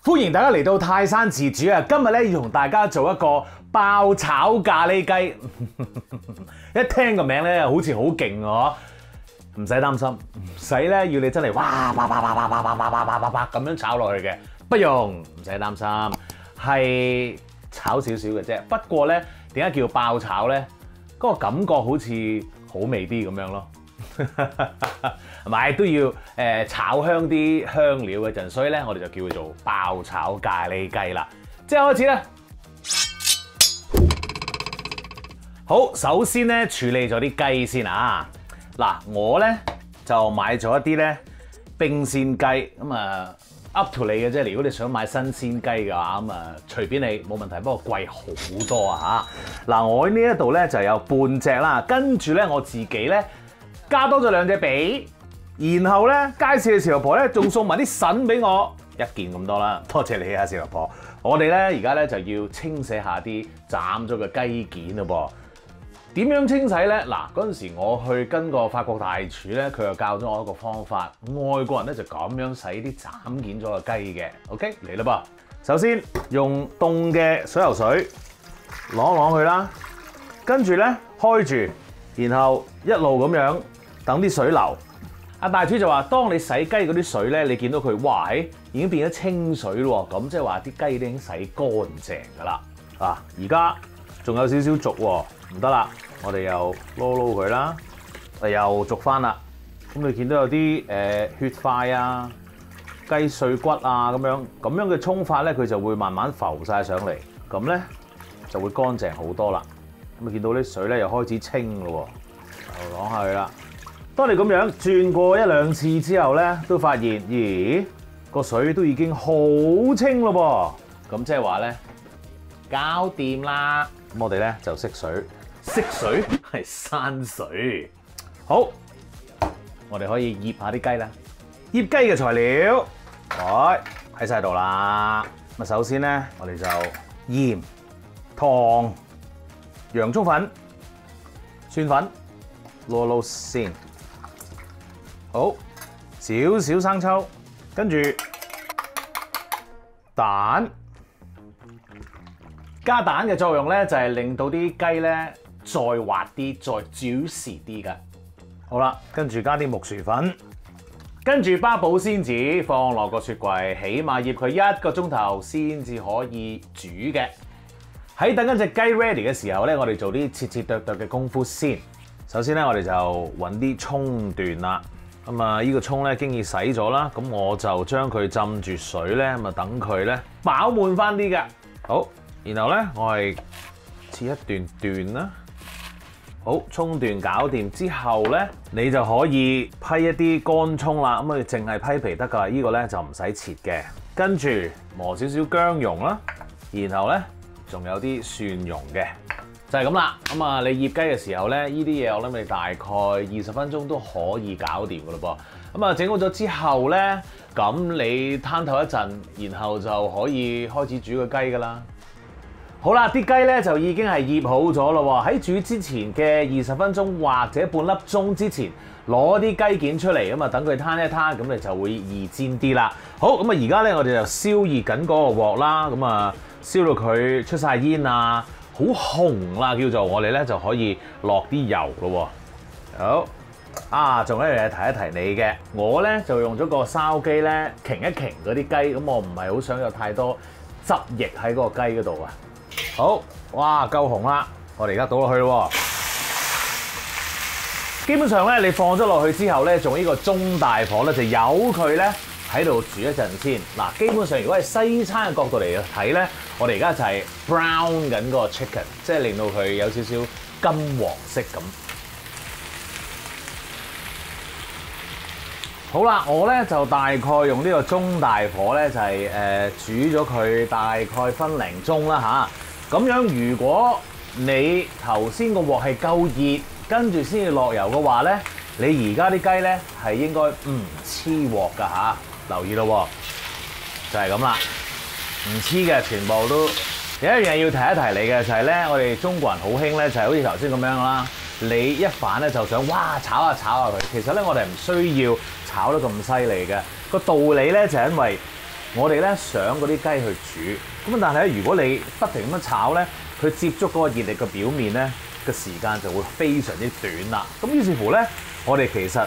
歡迎大家嚟到泰山自主啊！今日咧要同大家做一個爆炒咖喱雞。一聽個名咧，好似好勁喎，唔使擔心，唔使咧要你真係哇叭咁樣炒落去嘅，不用，唔使擔心，係炒少少嘅啫。不過咧，點解叫爆炒咧？嗰個感覺好似好味啲咁樣咯。係咪都要炒香啲香料嗰陣，所以咧我哋就叫做爆炒咖喱雞啦。即係開始啦。好，首先咧處理咗啲雞先啊。嗱，我咧就買咗一啲咧冰鮮雞，咁啊 up to 你嘅啫。如果你想買新鮮雞嘅話，咁啊隨便你冇問題，不過貴好多啊嚇。嗱，我呢一度咧就有半隻啦，跟住咧我自己咧加多咗2隻髀。然後咧，街市嘅時候婆咧，仲送埋啲腎俾我1件咁多啦，多謝你啊，時候婆。我哋咧而家咧就要清洗下啲斬咗嘅雞件咯噃。點樣清洗咧？嗱，嗰陣時我去跟個法國大廚咧，佢又教咗我一個方法。外國人咧就咁樣洗啲斬件咗嘅雞嘅。OK， 嚟啦噃。首先用凍嘅水喉水啷佢啦，跟住咧開住，然後一路咁樣等啲水流。阿大廚就話：當你洗雞嗰啲水咧，你見到佢哇，已經變咗清水咯，咁即係話啲雞已經洗乾淨㗎啦。啊，而家仲有少少濁喎，唔得啦，我哋又撈佢啦，又濁翻啦。咁你見到有啲血塊啊、雞碎骨啊咁樣嘅沖法咧，佢就會慢慢浮晒上嚟，咁咧就會乾淨好多啦。咁你見到啲水咧又開始清咯喎，又攞下去啦。當你咁樣轉過1、2次之後咧，都發現，咦，個水都已經好清咯噃，咁即係話咧，搞掂啦。咁我哋咧就熄水，熄水係閂水。好，我哋可以醃下啲雞啦。醃雞嘅材料，喺晒度啦。咁啊，首先咧，我哋就鹽、糖、洋葱粉、蒜粉，撈先。好，少少生抽，跟住蛋。加蛋嘅作用咧，就係令到啲雞咧再滑啲、再 juicy 啲嘅。好啦，跟住加啲木薯粉，跟住巴寶鮮子放落個雪櫃，起碼醃佢1個鐘頭先至可以煮嘅。喺等緊隻雞 ready 嘅時候咧，我哋做啲切切剁剁嘅功夫先。首先咧，我哋就揾啲葱段啦。咁啊，呢個葱咧經已洗咗啦，咁我就將佢浸住水咧，咁啊等佢咧飽滿翻啲嘅。好，然後咧我係切一段段啦。好，葱段搞掂之後咧，你就可以批一啲乾葱啦。咁啊，淨係批皮得㗎啦，呢個咧就唔使切嘅。跟住磨少少薑蓉啦，然後咧仲有啲蒜蓉嘅。就係咁啦，咁啊，你醃雞嘅時候咧，呢啲嘢我諗你大概20分鐘都可以搞掂噶咯噃。咁啊，整好咗之後咧，咁你攤透一陣，然後就可以開始煮個雞噶啦。好啦，啲雞咧就已經係醃好咗咯喎。喺煮之前嘅20分鐘或者半粒鐘之前，攞啲雞件出嚟，咁啊等佢攤一攤，咁你就會易煎啲啦。好，咁啊而家咧我哋就燒熱緊嗰個鑊啦，咁啊燒到佢出晒煙啊！好紅啦，叫做我哋咧就可以落啲油咯喎。好啊，仲有一樣嘢提一提你嘅，我咧就用咗個燒機咧擎一擎嗰啲雞，咁我唔係好想有太多汁液喺嗰個雞嗰度啊。好，哇，夠紅啦，我哋而家倒落去咯喎。基本上咧，你放咗落去之後咧，用呢個中大火咧，就由佢咧喺度煮一陣先。嗱，基本上如果係西餐嘅角度嚟睇咧，我哋而家就係 brown 緊個 chicken， 即係令到佢有少少金黃色咁。好啦，我咧就大概用呢個中大火咧，就係煮咗佢大概分零鐘啦嚇。咁樣如果你頭先個鑊係夠熱，跟住先至落油嘅話咧，你而家啲雞咧係應該唔黐鑊㗎嚇。留意咯喎，就係咁啦，唔黐嘅全部都。有一樣要提一提你嘅就係咧，我哋中國人好興咧，就係好似頭先咁樣啦。你一反咧就想哇炒下佢，其實咧我哋唔需要炒得咁犀利嘅。個道理咧就係因為我哋咧想嗰啲雞去煮，咁但係咧如果你不停咁樣炒咧，佢接觸嗰個熱力嘅表面咧嘅時間就會非常之短啦。咁於是乎咧，我哋其實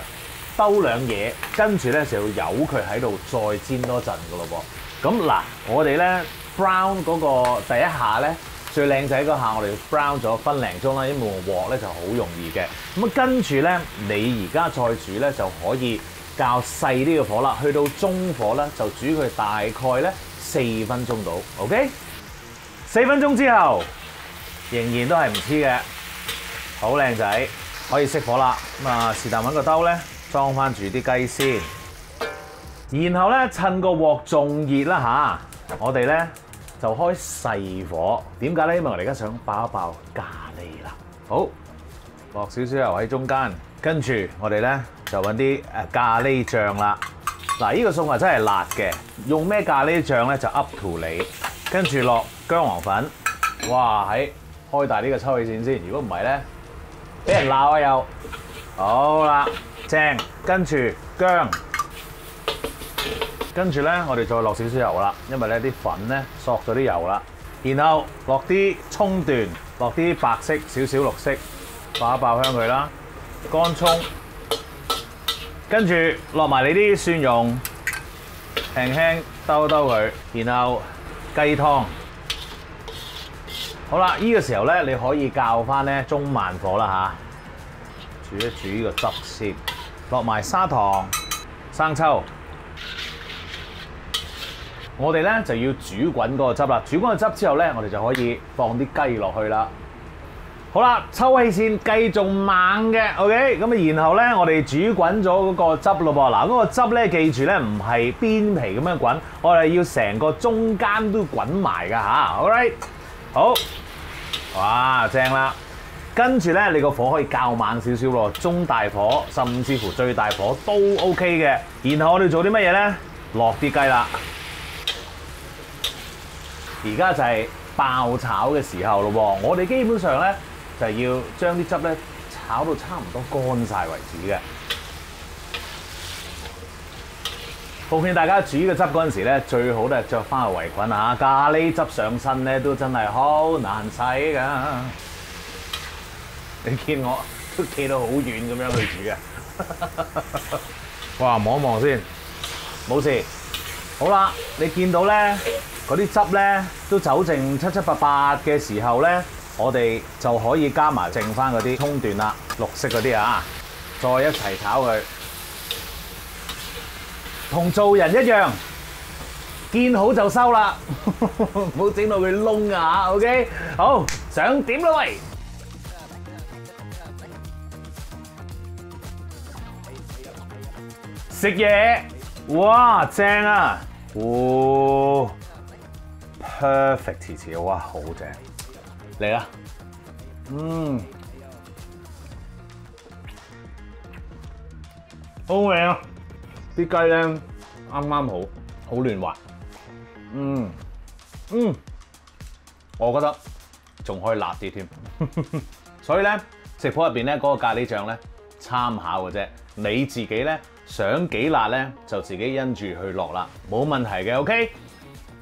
兜兩嘢，跟住咧就要由佢喺度再煎多陣噶咯噃。咁嗱，我哋咧 brown 嗰個第一下咧最靚仔嗰下，我哋 brown 咗分零鐘啦，因為鑊咧就好容易嘅。咁啊跟住咧，你而家再煮咧就可以較細啲嘅火啦，去到中火咧就煮佢大概咧4分鐘到 ，OK？ 4分鐘之後仍然都係唔黐嘅，好靚仔，可以熄火啦。咁啊，是但揾個兜咧裝翻住啲雞先，然後咧趁個鑊仲熱啦嚇，我哋咧就開細火。點解咧？因為我哋而家想爆一爆咖喱啦。好，落少少油喺中間，跟住我哋咧就揾啲咖喱醬啦。嗱，呢個餸啊真係辣嘅，用咩咖喱醬咧就 up to 你。跟住落薑黃粉，哇喺開大呢個抽氣扇先，如果唔係咧俾人鬧啊又。好啦，正，跟住薑，跟住咧我哋再落少少油啦，因為咧啲粉咧索咗啲油啦。然後落啲葱段，落啲白色少少綠色，爆一爆香佢啦。乾葱，跟住落埋你啲蒜蓉，輕輕兜兜佢，然後雞湯。好啦，呢個時候咧你可以較翻咧中慢火啦嚇，煮一煮呢個汁先，落埋砂糖、生抽。我哋咧就要煮滾嗰個汁啦，煮滾個汁之後咧，我哋就可以放啲雞落去啦。好啦，抽氣扇繼續猛嘅 ，OK， 咁啊，然後咧我哋煮滾咗嗰個汁咯噃。嗱，嗰個汁咧記住咧唔係邊皮咁樣滾，我哋要成個中間都滾埋㗎嚇。Alright， 好，哇，正啦。跟住咧，你個火可以較猛少少咯，中大火甚至乎最大火都 OK 嘅。然後我哋做啲乜嘢咧？落啲雞啦。而家就係爆炒嘅時候咯喎，我哋基本上咧就係要將啲汁咧炒到差唔多乾晒為止嘅。奉勸大家煮呢個汁嗰陣時咧，最好都係着翻個圍裙啊！咖喱汁上身咧都真係好難洗㗎。你見我都企到好遠咁樣去煮嘅。哇！望一望先，冇事。好啦，你見到咧嗰啲汁咧都走剩七七八八嘅時候咧，我哋就可以加埋剩翻嗰啲葱段啦，綠色嗰啲啊，再一齊炒佢。同做人一樣，見好就收啦，唔好整到佢燶啊 ！OK， 好，想點啦喂？食嘢，哇，正啊！哦 ，perfect 次次，哇，好正！嚟啦，好味啊！啲雞咧啱啱好，好嫩滑，我覺得仲可以辣啲添。所以咧，食譜入邊咧嗰個咖喱醬咧參考嘅啫，你自己咧想幾辣咧就自己因住去落啦，冇問題嘅。OK，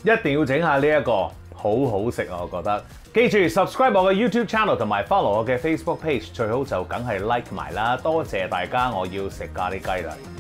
一定要整下呢一個，好好食啊！我覺得。記住 subscribe 我嘅 YouTube channel 同埋 follow 我嘅 Facebook page， 最好就梗係 like 埋啦。多謝大家，我要食咖喱雞啦〜